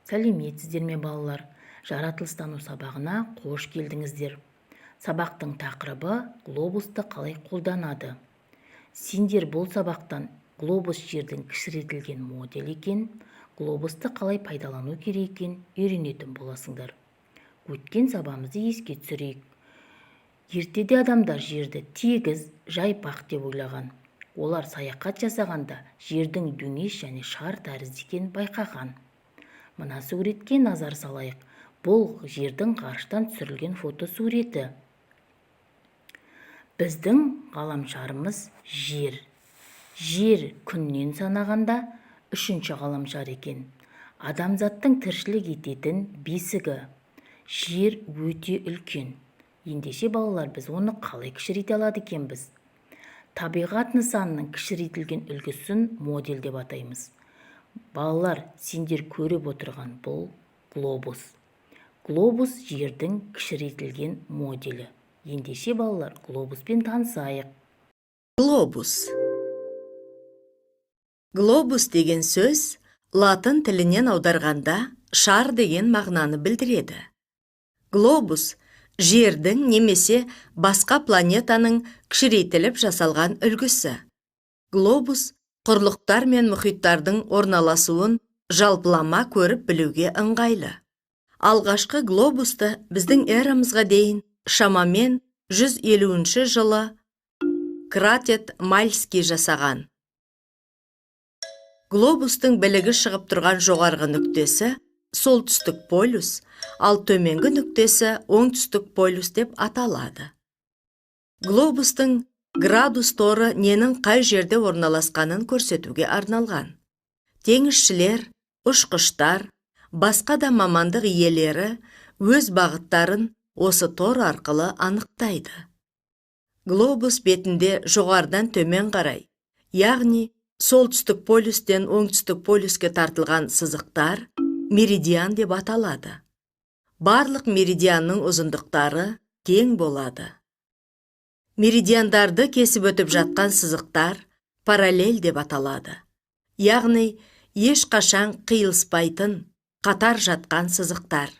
Сәлеметсіздер ме балалар? Жаратылыстану сабағына қош келдіңіздер. Сабақтың тақырыбы глобусты қалай қолданады. Сендер бұл сабақтан глобус жердің кішірейтілген модель екен, глобусты қалай пайдалану керек екен үйренетін боласыңдар. Өткен сабағымызды еске түсірейік. Ертеде адамдар жерді тегіз, жайпақ деп ойлаған. Олар саяхат жасағанда жердің дөңес және шар тәрізді екенін байқаған. Мына суретке назар салайық. Бұл жердің ғарыштан түсірілген фотосуреті. Біздің ғаламшарымыз жер. Жер күннен санағанда 3-ші ғаламшар екен. Адамзаттың тіршілік ететін бесігі. Жер өте үлкен. Ендеше балалар, біз оны қалай кішірейте алады екенбіз? Табиғат нысанының кішірейтілген үлгісін модель деп атаймыз. Балалар, сендер көріп отырған бұл глобус. Глобус жердің кішірейтілген моделі. Ендеше балалар, глобуспен танысайық. Глобус. Глобус деген сөз латын тілінен аударғанда шар деген мағынаны білдіреді. Глобус жердің немесе басқа планетаның кішірейтіліп жасалған үлгісі. Глобус құрлықтар мен мұхиттардың орналасуын жалпылама көріп білуге ыңғайлы. Алғашқы глобусты біздің эрамызға дейін шамамен 150-ші жылы Кратет Мальский жасаған. Глобустың білігі шығып тұрған жоғарғы нүктесі солтүстік полюс, ал төменгі нүктесі оңтүстік полюс деп аталады. Глобустың градус торы ненің қай жерде орналасқанын көрсетуге арналған. Теңізшілер, ұшқыштар, басқа да мамандық иелері өз бағыттарын осы тор арқылы анықтайды. Глобус бетінде жоғардан төмен қарай, яғни солтүстік полюстен оңтүстік полюске тартылған сызықтар меридиан деп аталады. Барлық меридианның ұзындықтары тең болады. Меридиандарды кесіп өтіп жатқан сызықтар параллель деп аталады. Яғни ешқашан қиылыспайтын, қатар жатқан сызықтар.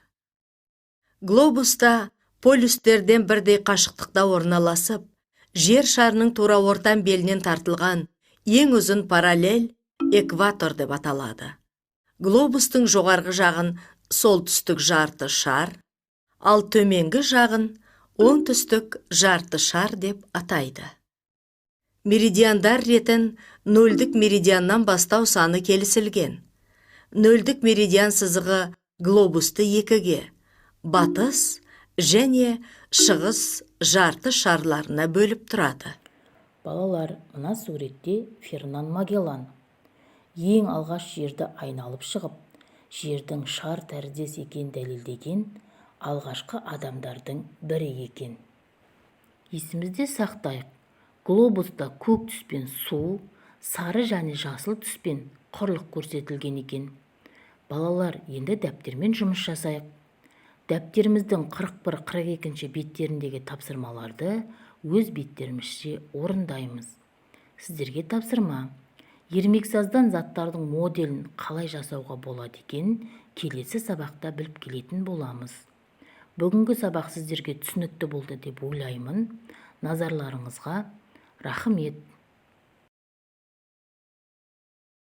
Глобуста полюстерден бірдей қашықтықта орналасып, жер шарының тура ортан белінен тартылған ең ұзын параллель экватор деп аталады. Глобустың жоғарғы жағын солтүстік жарты шар, ал төменгі жағын оңтүстік жарты шар деп атайды. Меридиандар ретін нөлдік меридианнан бастау саны келісілген. Нөлдік меридиан сызығы глобусты екіге, батыс және шығыс жарты шарларына бөліп тұрады. Балалар, мына суретте Фернан Магеллан ең алғаш жерді айналып шығып, жердің шар тәріздес екен дәлелдеген алғашқы адамдардың бірі екен. Есімізде сақтайық, глобуста көк түспен су, сары және жасыл түспен құрлық көрсетілген екен. Балалар, енді дәптермен жұмыс жасайық. Дәптеріміздің 41-42 беттеріндегі тапсырмаларды өз беттерімізше орындаймыз. Сіздерге тапсырма. Ермексаздан заттардың моделін қалай жасауға болады екен келесі сабақта біліп келетін боламыз. Бүгінгі сабақ сіздерге түсінікті болды деп ойлаймын. Назарларыңызға рахмет.